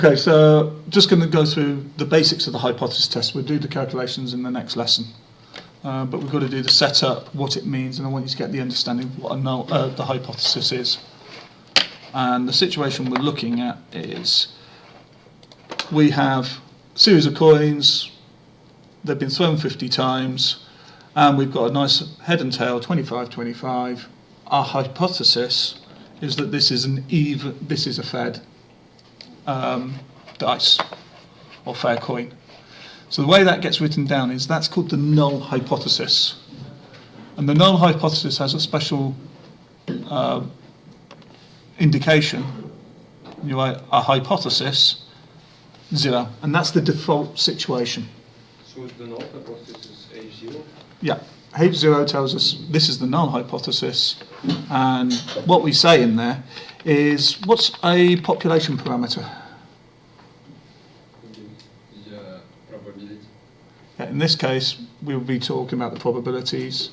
Okay, so just going to go through the basics of the hypothesis test. We'll do the calculations in the next lesson. But we've got to do the setup, what it means, and I want you to get the understanding of what the hypothesis is. And the situation we're looking at is we have a series of coins, they've been thrown 50 times, and we've got a nice head and tail, 25-25. Our hypothesis is that this is a fair dice or fair coin. So the way that gets written down is that's called the null hypothesis. And the null hypothesis has a special indication. You write a hypothesis 0, and that's the default situation. So the null hypothesis is H0? Yeah, H0 tells us this is the null hypothesis, and what we say in there is what's a population parameter? The probability. Yeah, in this case, we'll be talking about the probabilities.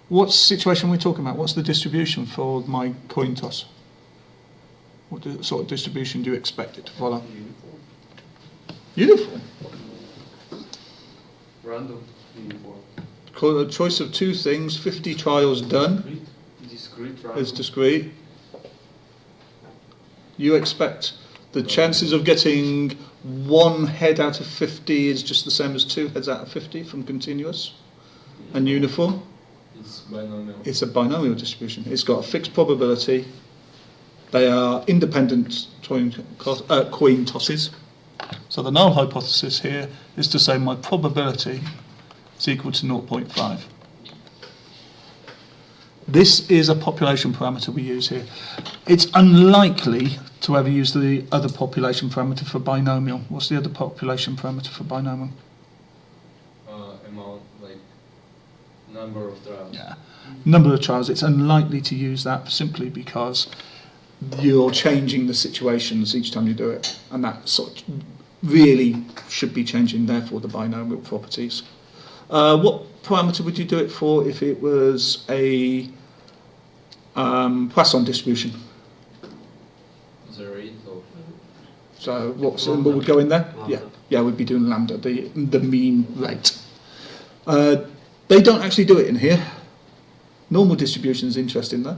What situation are we talking about? What's the distribution for my coin toss? What sort of distribution do you expect it to follow? Uniform. Random. Uniform. A choice of two things, 50 trials done. Discrete. Is discrete. You expect the chances of getting one head out of 50 is just the same as two heads out of 50 from continuous and uniform. It's binomial. It's a binomial distribution. It's got a fixed probability. They are independent coin tosses. So the null hypothesis here is to say my probability is equal to 0.5. This is a population parameter we use here. It's unlikely to ever use the other population parameter for binomial. What's the other population parameter for binomial? Amount, like number of trials. Yeah, number of trials. It's unlikely to use that simply because you're changing the situations each time you do it, and that sort of really should be changing, therefore, the binomial properties. What parameter would you do it for if it was a Poisson distribution? 0.8 or So what symbol would go in there? Yeah, we'd be doing lambda, the mean rate. They don't actually do it in here. Normal distribution is interesting though.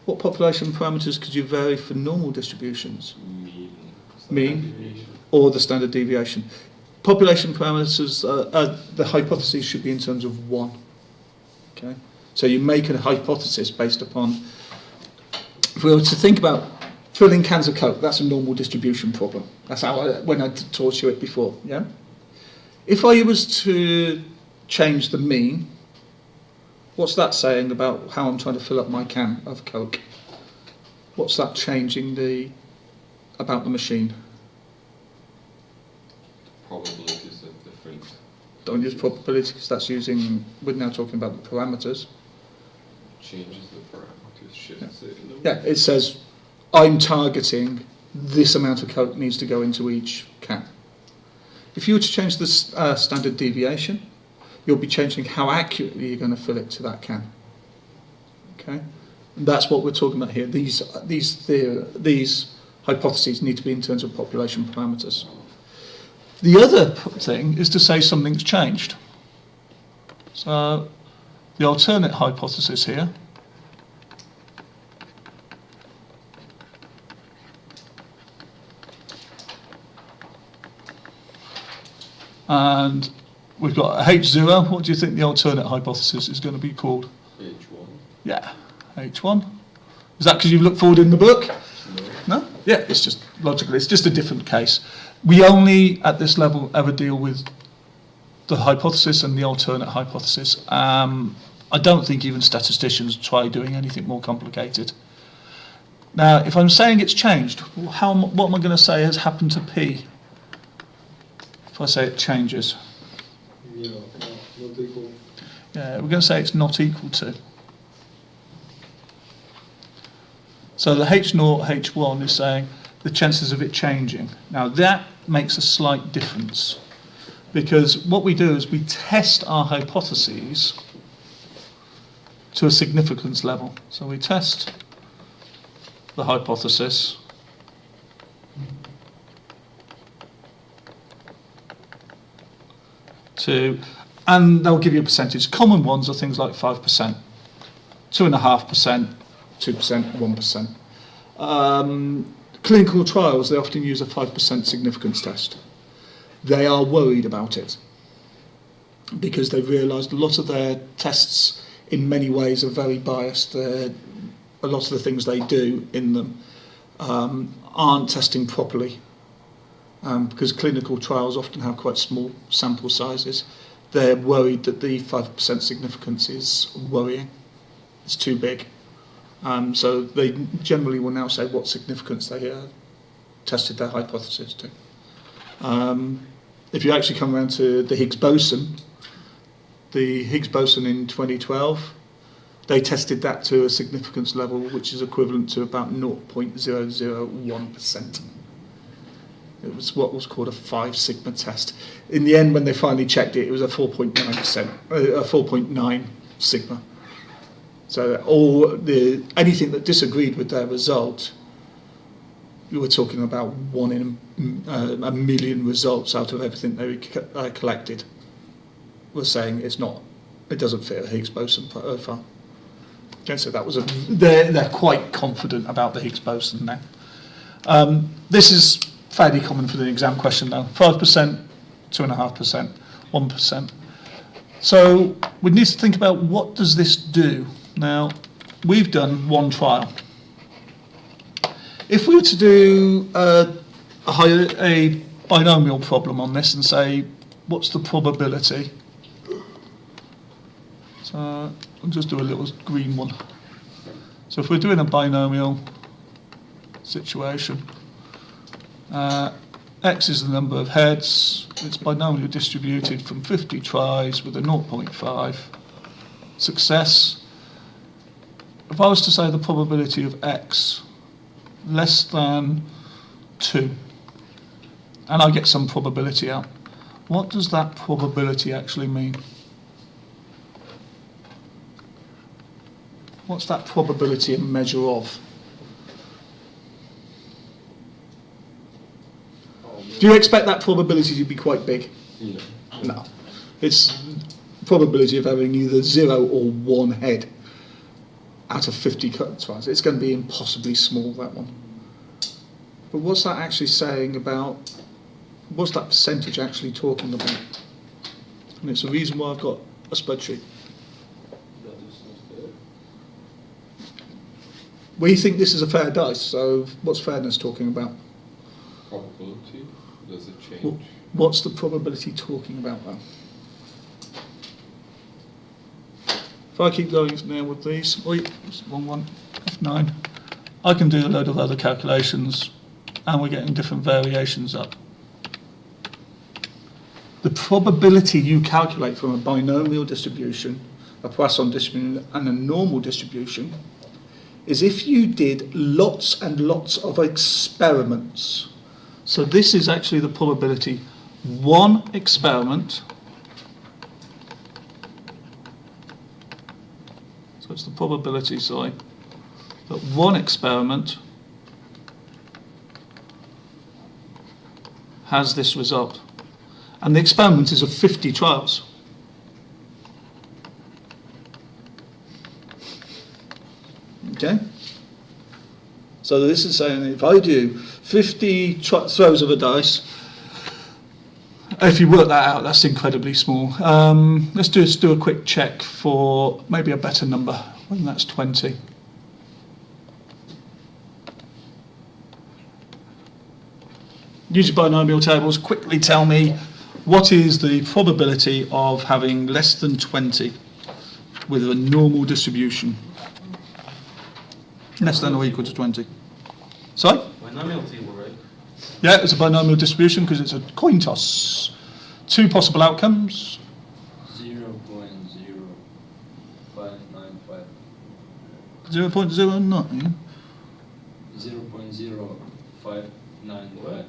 What population parameters could you vary for normal distributions? Mean or the standard deviation. Population parameters, the hypothesis should be in terms of 1. Okay, so you make a hypothesis based upon. If we were to think about filling cans of Coke, that's a normal distribution problem. That's how when I taught you it before. Yeah. If I was to change the mean, what's that saying about how I'm trying to fill up my can of Coke? What's that changing about the machine? probabilities are different. Don't use probability because that's using. We're now talking about the parameters. Changes the parameters, shifts it. Yeah, it says I'm targeting this amount of Coke needs to go into each can. If you were to change the standard deviation, you'll be changing how accurately you're going to fill it to that can. Okay, and that's what we're talking about here. These hypotheses need to be in terms of population parameters. The other thing is to say something's changed. So the alternate hypothesis here and we've got H0. What do you think the alternate hypothesis is going to be called? H1. Yeah, H1. Is that because you've looked forward in the book? No. No? Yeah, it's just logical. It's just a different case. We only, at this level, ever deal with the hypothesis and the alternate hypothesis. I don't think even statisticians try doing anything more complicated. Now, if I'm saying it's changed, what am I going to say has happened to P? If I say it changes. Yeah, not equal. Yeah, we're going to say it's not equal to. So the H0, H1 is saying the chances of it changing. Now that makes a slight difference because what we do is we test our hypotheses to a significance level. So we test the hypothesis and they'll give you a percentage. Common ones are things like 5%, 2.5%, 2%, 1%. Clinical trials, they often use a 5% significance test. They are worried about it because they've realised a lot of their tests in many ways are very biased. A lot of the things they do in them aren't testing properly because clinical trials often have quite small sample sizes. They're worried that the 5% significance is worrying. It's too big. So they generally will now say what significance they tested their hypothesis to. If you actually come around to the Higgs Boson in 2012, they tested that to a significance level which is equivalent to about 0.001%. It was what was called a 5 sigma test. In the end, when they finally checked it, it was a 4.9 sigma. So anything that disagreed with their result, we were talking about 1 in a million results out of everything they collected, were saying it doesn't fit a Higgs boson profile. Okay, so that was they're quite confident about the Higgs boson now. This is fairly common for the exam question now. 5%, 2.5%, 1%. So we need to think about what does this do. Now, we've done one trial. If we were to do a binomial problem on this and say, what's the probability? So I'll just do a little green one. So if we're doing a binomial situation, X is the number of heads, it's binomially distributed from 50 tries with a 0.5 success. If I was to say the probability of X less than 2, and I get some probability out, what does that probability actually mean? What's that probability a measure of? Do you expect that probability to be quite big? No. No. It's probability of having either 0 or 1 head out of 50 tries. It's going to be impossibly small, that one. But what's that actually saying about, what's that percentage actually talking about? And it's the reason why I've got a spreadsheet. We think this is a fair dice, so what's fairness talking about? Probability? Does it change? What's the probability talking about though? If I keep going now with these, wrong one, F9, I can do a load of other calculations and we're getting different variations up. The probability you calculate from a binomial distribution, a Poisson distribution and a normal distribution is if you did lots and lots of experiments. So this is actually the probability. One experiment, so it's the probability, that one experiment has this result. And the experiment is of 50 trials. Okay? So this is saying if I do 50 throws of a dice, if you work that out, that's incredibly small. Let's do a quick check for maybe a better number, when that's 20. Use your binomial tables, quickly tell me what is the probability of having less than 20 with a normal distribution. Less than or equal to 20. Sorry? Binomial table, right? Yeah, it's a binomial distribution because it's a coin toss. Two possible outcomes. 0.0595. 0.09. 0.0595.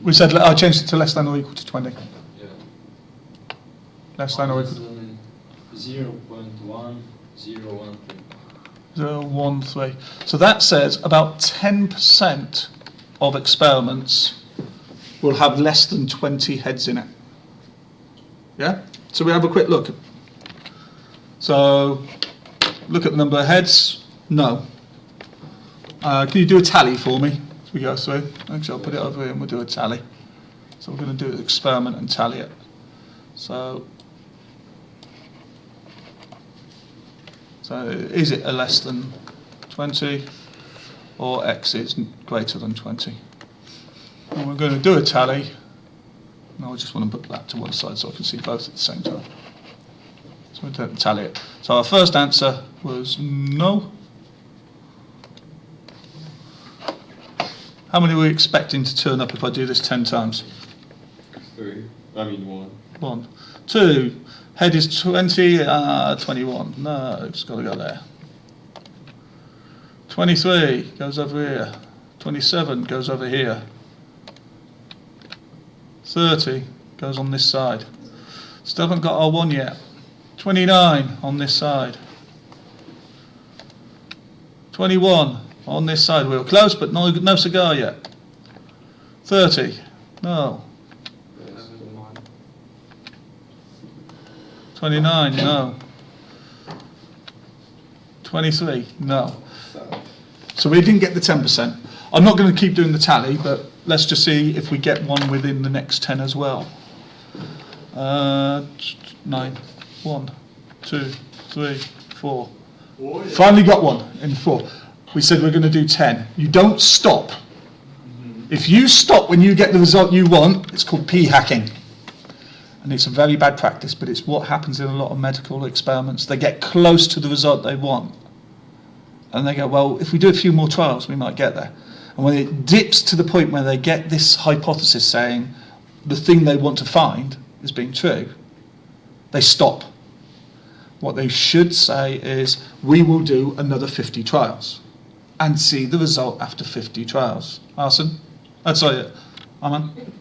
We said I changed it to less than or equal to 20. Yeah. Less than or equal to 0.1013. 0.13. So that says about 10% of experiments will have less than 20 heads in it. Yeah? So we have a quick look. So, look at the number of heads. No. Can you do a tally for me as we go through? Actually, I'll put it over here and we'll do a tally. So we're going to do an experiment and tally it. So is it a less than 20 or x is greater than 20? And we're going to do a tally. No, I just want to put that to one side so I can see both at the same time. So we'll tally it. So our first answer was no. How many are we expecting to turn up if I do this 10 times? 3. I mean 1. 1. 2. Head is 20, 21. No, it's got to go there. 23 goes over here. 27 goes over here. 30 goes on this side. Still haven't got our 1 yet. 29 on this side. 21 on this side. We were close, but no cigar yet. 30. No. 29. No. 23. No. So we didn't get the 10%. I'm not going to keep doing the tally, but let's just see if we get one within the next 10 as well. 9. 1, 2, 3, 4. Finally got one in 4. We said we're going to do 10. You don't stop. If you stop when you get the result you want, it's called p-hacking. And it's a very bad practice, but it's what happens in a lot of medical experiments. They get close to the result they want. And they go, well, if we do a few more trials, we might get there. And when it dips to the point where they get this hypothesis saying the thing they want to find is being true, they stop. What they should say is, we will do another 50 trials and see the result after 50 trials. Arson? Sorry, Arman?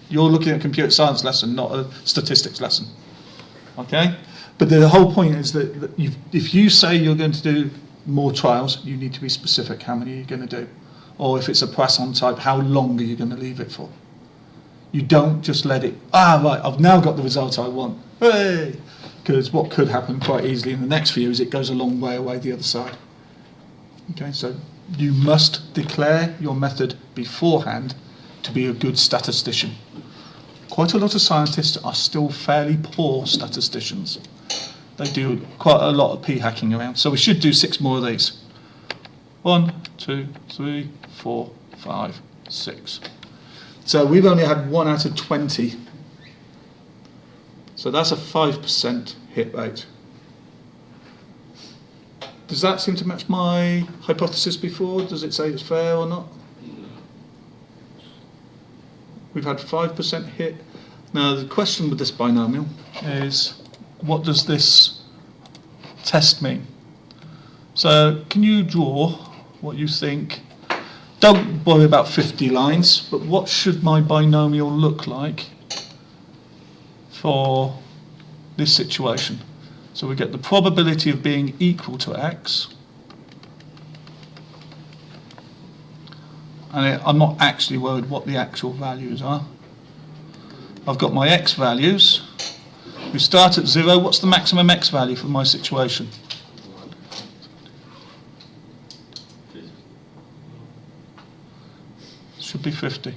You're looking at a computer science lesson, not a statistics lesson. Okay? But the whole point is that if you say you're going to do more trials, you need to be specific how many you're going to do. Or if it's a Poisson type, how long are you going to leave it for? You don't just let it, right, I've now got the result I want. Hey! Because what could happen quite easily in the next few is it goes a long way away the other side. Okay, so you must declare your method beforehand to be a good statistician. Quite a lot of scientists are still fairly poor statisticians. They do quite a lot of p-hacking around. So we should do 6 more of these. 1, 2, 3, 4, 5, 6. So we've only had 1 out of 20. So that's a 5% hit rate. Does that seem to match my hypothesis before? Does it say it's fair or not? We've had 5% hit. Now the question with this binomial is, what does this test mean? So can you draw what you think? Don't worry about 50 lines, but what should my binomial look like for this situation? So we get the probability of being equal to x. And I'm not actually worried what the actual values are. I've got my x values. We start at 0. What's the maximum x value for my situation? Should be 50.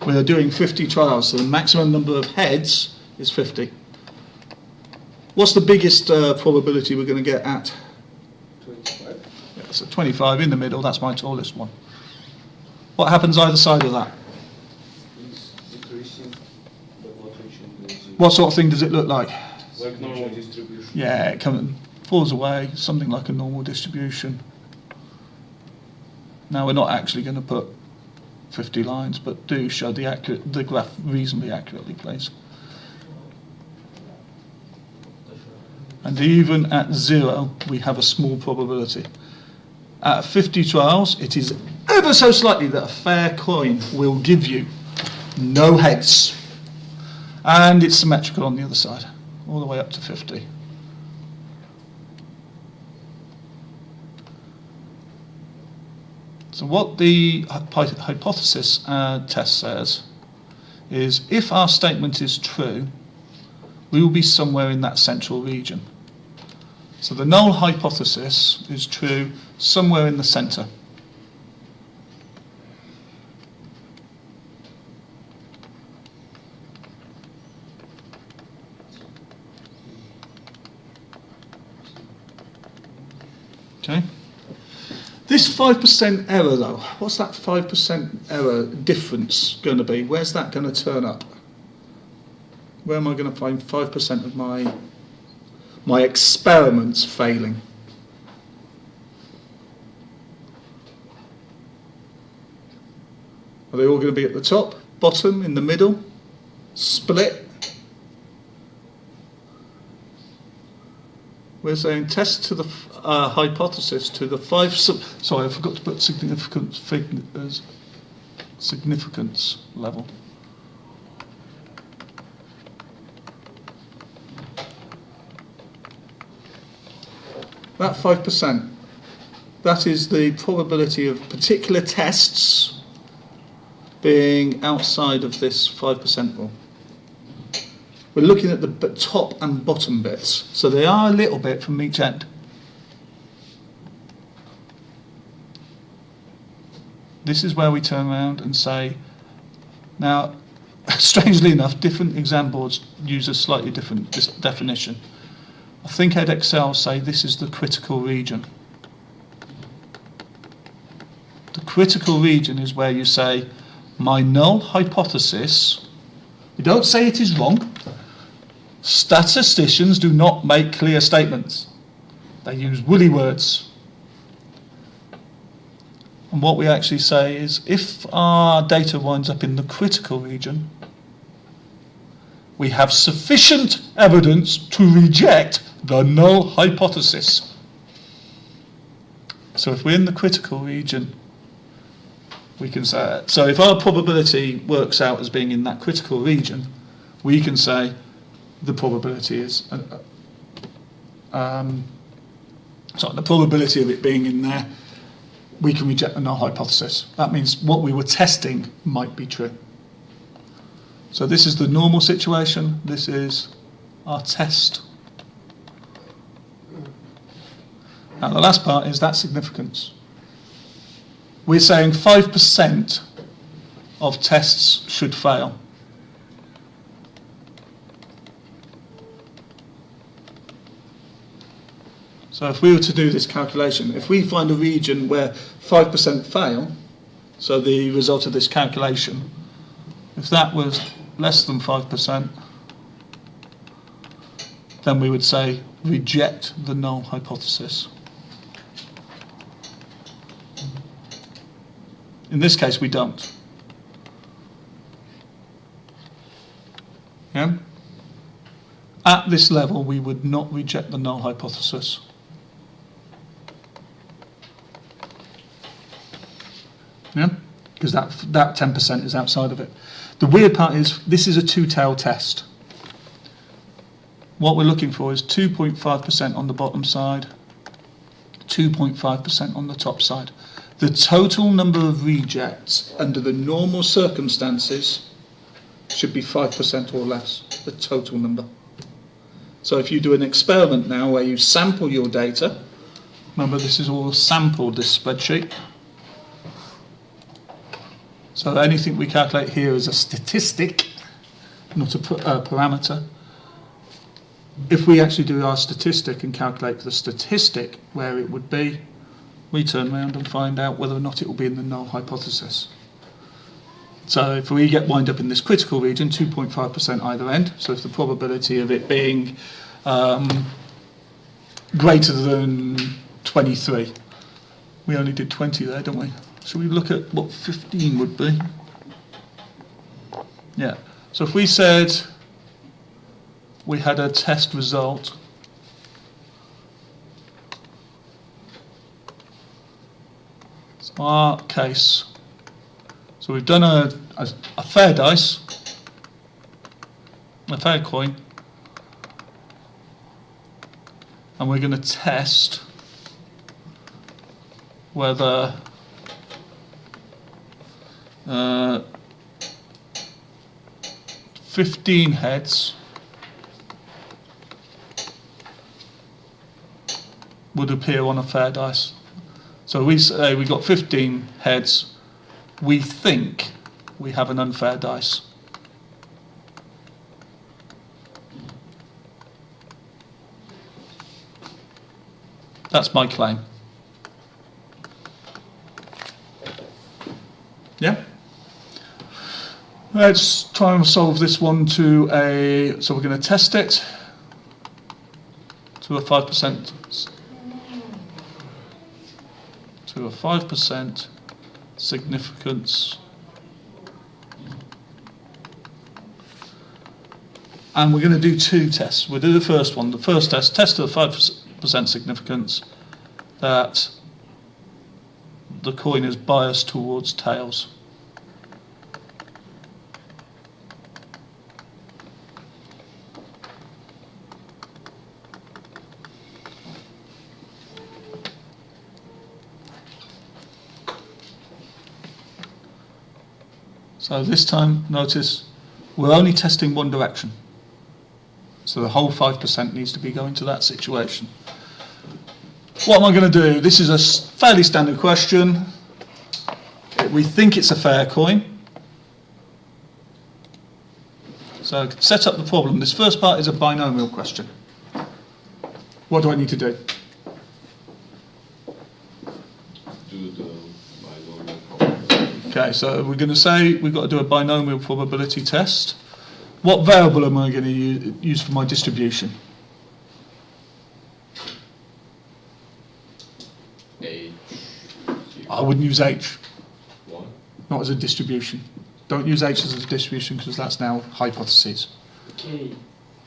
We are doing 50 trials, so the maximum number of heads is 50. What's the biggest probability we're going to get at? 25. Yeah, so 25 in the middle, that's my tallest one. What happens either side of that? It's decreasing, but not reaching the zero. What sort of thing does it look like? Like normal distribution. Yeah, it falls away, something like a normal distribution. Now we're not actually going to put 50 lines, but do show the graph reasonably accurately, please. And even at 0, we have a small probability. At 50 trials, it is ever so slightly that a fair coin will give you no heads. And it's symmetrical on the other side, all the way up to 50. So what the hypothesis test says is if our statement is true, we will be somewhere in that central region. So the null hypothesis is true somewhere in the centre. Okay. This 5% error though, what's that 5% error difference going to be? Where's that going to turn up? Where am I going to find 5% of my experiments failing? Are they all going to be at the top, bottom, in the middle, split? We're saying test to the hypothesis to the sorry, I forgot to put significance level. That 5%, that is the probability of particular tests being outside of this 5% rule. We're looking at the top and bottom bits, so they are a little bit from each end. This is where we turn around and say, now, strangely enough, different exam boards use a slightly different definition. I think Edexcel say this is the critical region. The critical region is where you say, my null hypothesis, you don't say it is wrong. Statisticians do not make clear statements. They use woolly words. And what we actually say is, if our data winds up in the critical region, we have sufficient evidence to reject the null hypothesis. So if we're in the critical region, we can say, so if our probability works out as being in that critical region, we can say the probability is, the probability of it being in there, we can reject the null hypothesis. That means what we were testing might be true. So this is the normal situation, this is our test. Now the last part is that significance. We're saying 5% of tests should fail. So if we were to do this calculation, if we find a region where 5% fail, so the result of this calculation, if that was less than 5%, then we would say reject the null hypothesis. In this case, we don't. Yeah? At this level, we would not reject the null hypothesis. Yeah? Because that 10% is outside of it. The weird part is this is a two-tailed test. What we're looking for is 2.5% on the bottom side, 2.5% on the top side. The total number of rejects under the normal circumstances should be 5% or less, the total number. So if you do an experiment now where you sample your data, remember this is all sampled, this spreadsheet. So anything we calculate here is a statistic, not a parameter. If we actually do our statistic and calculate the statistic where it would be, we turn around and find out whether or not it will be in the null hypothesis. So if we wind up in this critical region, 2.5% either end, so if the probability of it being greater than 23, we only did 20 there, don't we? Should we look at what 15 would be? Yeah, so if we said we had a test result our case, so we've done a fair dice, a fair coin, and we're going to test whether 15 heads would appear on a fair dice. So we say we got 15 heads, we think we have an unfair dice. That's my claim. Yeah? Let's try and solve this one to a, so we're going to test it to a 5%, to a 5% significance. And we're going to do two tests. We'll do the first one. The first test to a 5% significance that the coin is biased towards tails. So this time, notice, we're only testing one direction. So the whole 5% needs to be going to that situation. What am I going to do? This is a fairly standard question. We think it's a fair coin. So set up the problem. This first part is a binomial question. What do I need to do? Do the binomial probability. Okay, so we're going to say we've got to do a binomial probability test. What variable am I going to use for my distribution? H. I wouldn't use H, 1. not as a distribution. Don't use H as a distribution because that's now hypotheses. K.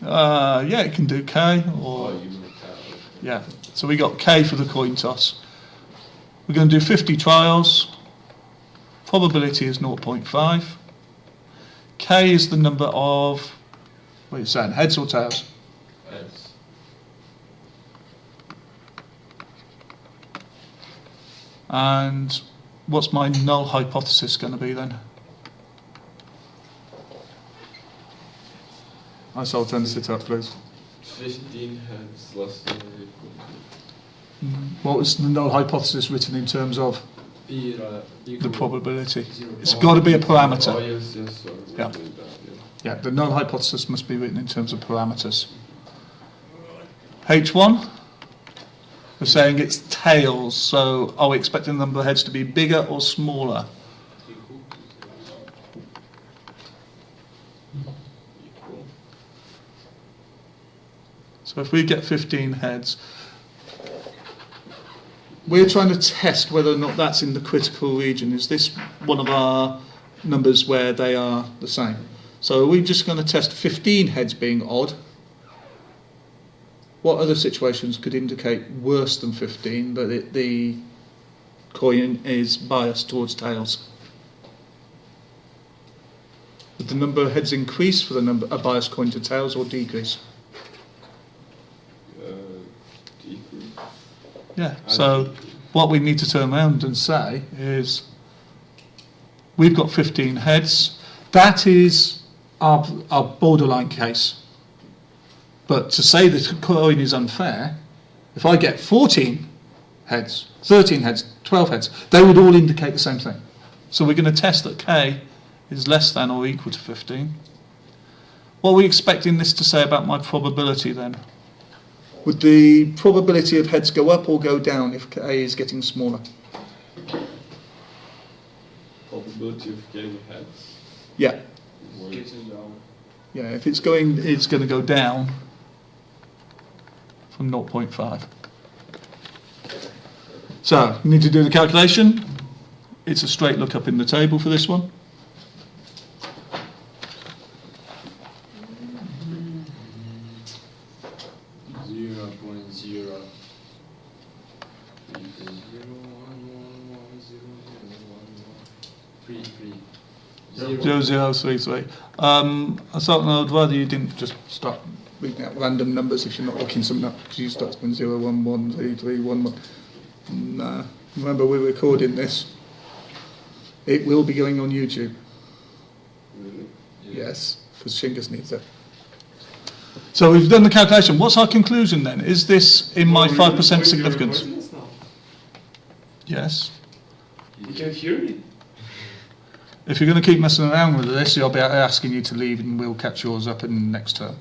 Yeah, it can do K or... Oh, you meant that. Yeah, so we got K for the coin toss. We're going to do 50 trials. Probability is 0.5. K is the number of, what are you saying, heads or tails? Heads. And what's my null hypothesis going to be then? I'll turn this up, please. 15 heads less than or equal to. What was the null hypothesis written in terms of P, the probability? Zero. It's got to be a parameter. Oh, yes, sorry. Yeah. That, yeah. Yeah, the null hypothesis must be written in terms of parameters. H1, we're saying it's tails, so are we expecting the number of heads to be bigger or smaller? Equal. So if we get 15 heads, we're trying to test whether or not that's in the critical region. Is this one of our numbers where they are the same? So are we just going to test 15 heads being odd? What other situations could indicate worse than 15, but the coin is biased towards tails? Would the number of heads increase for a biased coin to tails or decrease? Decrease. Yeah, so what we need to turn around and say is we've got 15 heads. That is our borderline case. But to say the coin is unfair, if I get 14 heads, 13 heads, 12 heads, they would all indicate the same thing. So we're going to test that K is less than or equal to 15. What are we expecting this to say about my probability then? Would the probability of heads go up or go down if K is getting smaller? Probability of getting heads. Yeah. Getting down. Yeah, if it's going to go down from 0.5. So, we need to do the calculation. It's a straight look up in the table for this one. Zero. 0033. I thought I'd rather you didn't just start reading out random numbers if you're not looking something up, because you start going 0, 1, 1, 3, 3, 1, 1. No. Remember, we're recording this. It will be going on YouTube. Really? Yes. because Shingus needs it. So we've done the calculation. What's our conclusion then? Is this in my 5% significance? Yes. You can hear me. If you're going to keep messing around with this, I'll be asking you to leave and we'll catch yours up in the next term.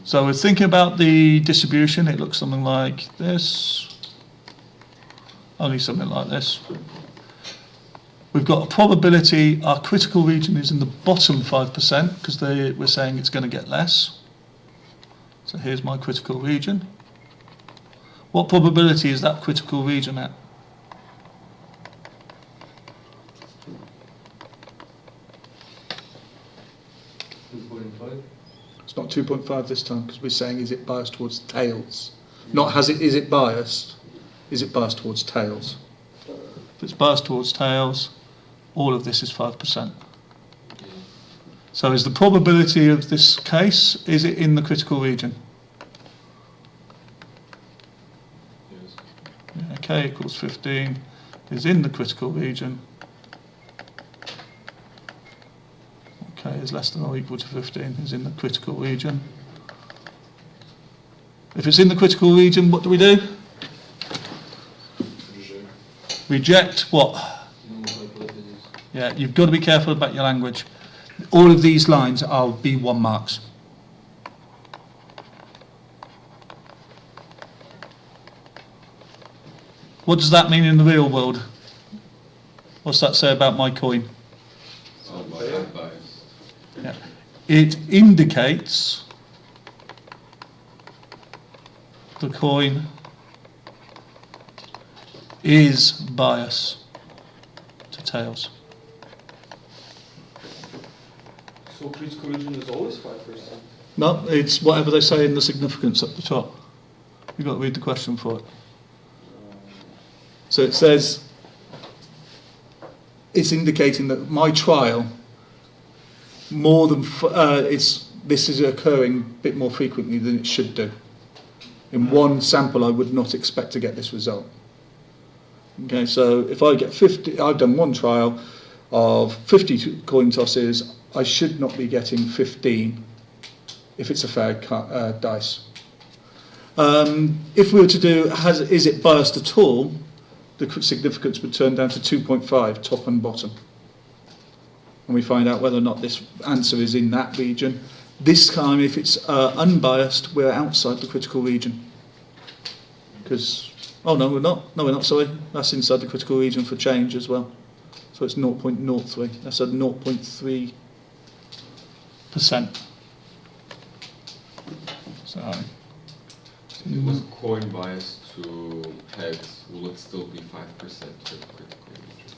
So we're thinking about the distribution. It looks something like this. Only something like this. We've got a probability our critical region is in the bottom 5% because we're saying it's going to get less. So here's my critical region. What probability is that critical region at? It's not 2.5 this time because we're saying is it biased towards tails? Not is it biased? Is it biased towards tails? If it's biased towards tails, all of this is 5%. So is the probability of this case, is it in the critical region? Yes. Yeah, k equals 15 is in the critical region. K is less than or equal to 15 is in the critical region. If it's in the critical region, what do we do? Reject what? Null hypothesis. Yeah, you've got to be careful about your language. All of these lines are B1 marks. What does that mean in the real world? What's that say about my coin? Unbiased. Yeah. It indicates the coin is bias to tails. So critical region is always 5%. No, it's whatever they say in the significance at the top. You've got to read the question for it. So it says, it's indicating that my trial, more than this is occurring a bit more frequently than it should do. In one sample, I would not expect to get this result. Okay, so if I get 50, I've done one trial of 50 coin tosses, I should not be getting 15 if it's a fair dice. If we were to do, is it biased at all, the significance would turn down to 2.5, top and bottom. And we find out whether or not this answer is in that region. This time, if it's unbiased, we're outside the critical region. Because, oh no, we're not. No, we're not, sorry. That's inside the critical region for change as well. So it's 0.03. That's a 0.3%. So, If it was coin biased to heads, will it still be 5% for the critical region?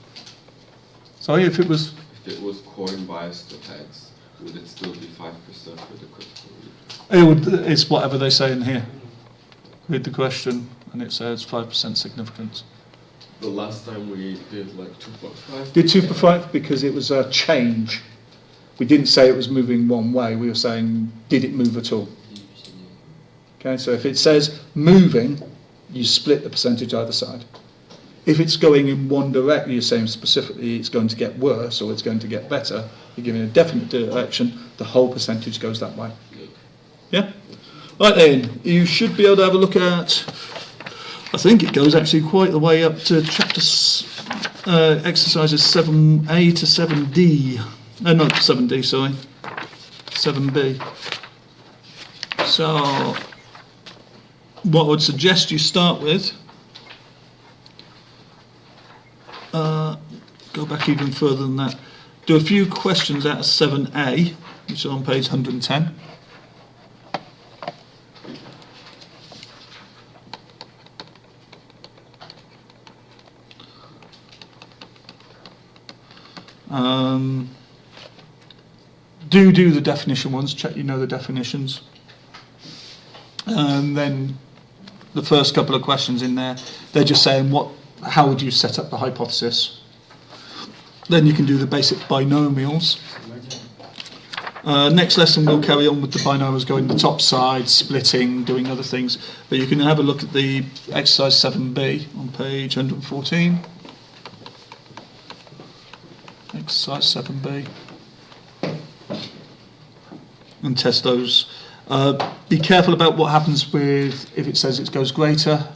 sorry, if it was, If it was coin biased to heads, would it still be 5% for the critical region? it's whatever they say in here. Read the question, and it says 5% significance. The last time we did like 2.5. Did 2.5 because it was a change. We didn't say it was moving one way. We were saying, did it move at all? Okay, so if it says moving, you split the percentage either side. If it's going in one direction, you're saying specifically it's going to get worse or it's going to get better, you're giving a definite direction, the whole percentage goes that way. Yeah? Right then, you should be able to have a look at, I think it goes actually quite the way up to chapter exercises 7A to 7D. No, not 7D, sorry. 7B. So, what I would suggest you start with, go back even further than that, do a few questions out of 7A, which is on page 110. Do the definition ones, check you know the definitions. And then the first couple of questions in there, they're just saying how would you set up the hypothesis. Then you can do the basic binomials. Next lesson we'll carry on with the binomials, going the top side, splitting, doing other things. But you can have a look at the exercise 7B on page 114. Exercise 7B. and test those. Be careful about what happens with if it says it goes greater.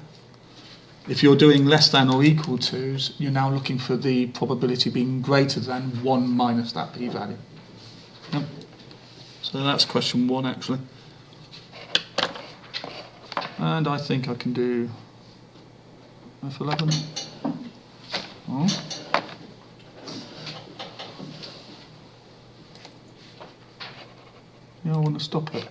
If you're doing less than or equal to, you're now looking for the probability being greater than 1 minus that p-value. Yep. So that's question 1 actually. And I think I can do F11. Oh. Yeah, I want to stop it.